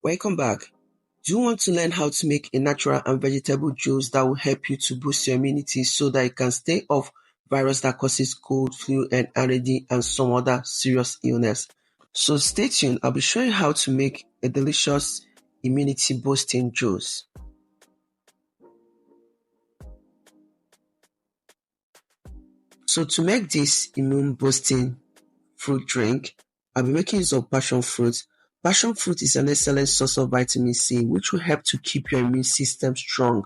Welcome back. Do you want to learn how to make a natural and vegetable juice that will help you to boost your immunity so that you can stay off virus that causes cold, flu, and allergy and some other serious illness? So stay tuned. I'll be showing you how to make a delicious immunity boosting juice. So to make this immune boosting fruit drink, I'll be making use of passion fruit. Passion fruit is an excellent source of vitamin C, which will help to keep your immune system strong.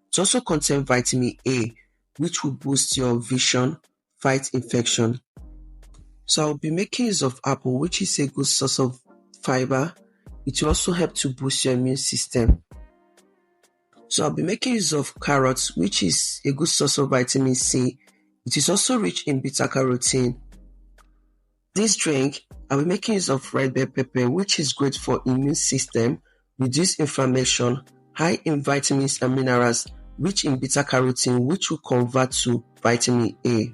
It also contains vitamin A, which will boost your vision, fight infection. So I'll be making use of apple, which is a good source of fiber. It will also help to boost your immune system. So I'll be making use of carrots, which is a good source of vitamin C. It is also rich in beta-carotene. This drink, I'll be making use of red bell pepper, which is great for immune system, reduce inflammation, high in vitamins and minerals, rich in beta-carotene, which will convert to vitamin A.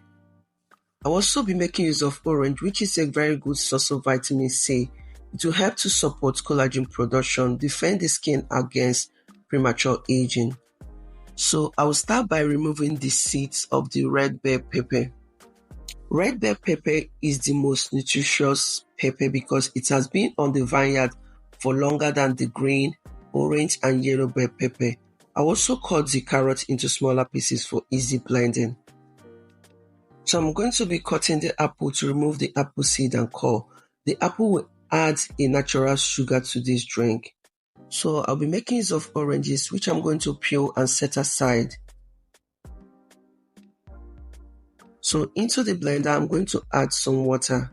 I'll also be making use of orange, which is a very good source of vitamin C. It will help to support collagen production, defend the skin against premature aging. So I will start by removing the seeds of the red bell pepper. Red bell pepper is the most nutritious pepper because it has been on the vineyard for longer than the green, orange, and yellow bell pepper. I also cut the carrot into smaller pieces for easy blending. So I'm going to be cutting the apple to remove the apple seed and core. The apple will add a natural sugar to this drink. So I'll be making use of oranges, which I'm going to peel and set aside. So into the blender, I'm going to add some water.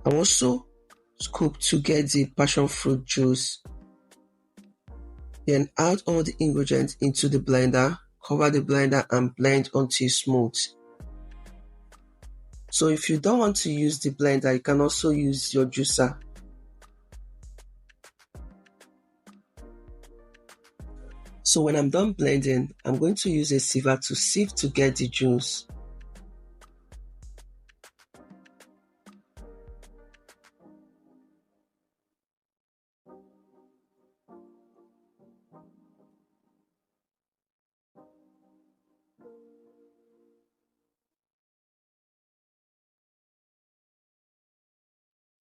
I also scoop to get the passion fruit juice. Then add all the ingredients into the blender, cover the blender and blend until smooth. So if you don't want to use the blender, you can also use your juicer. So when I'm done blending, I'm going to use a sieve to sieve to get the juice.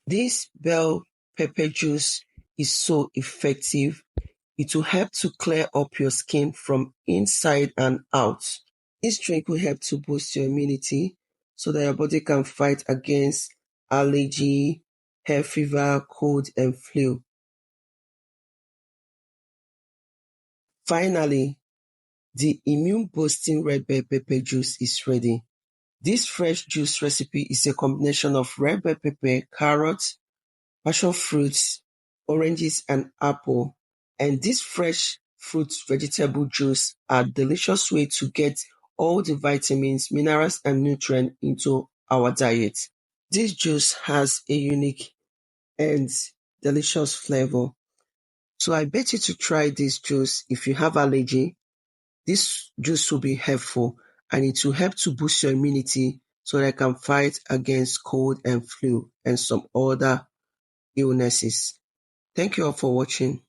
This bell pepper juice is so effective. It will help to clear up your skin from inside and out. This drink will help to boost your immunity so that your body can fight against allergy, hair fever, cold, and flu. Finally, the immune boosting red bell pepper juice is ready. This fresh juice recipe is a combination of red bell pepper, carrots, passion fruits, oranges, and apple. And this fresh fruit vegetable juice are a delicious way to get all the vitamins, minerals, and nutrients into our diet. This juice has a unique and delicious flavor. So I bet you to try this juice if you have allergy. This juice will be helpful and it will help to boost your immunity so that you can fight against cold and flu and some other illnesses. Thank you all for watching.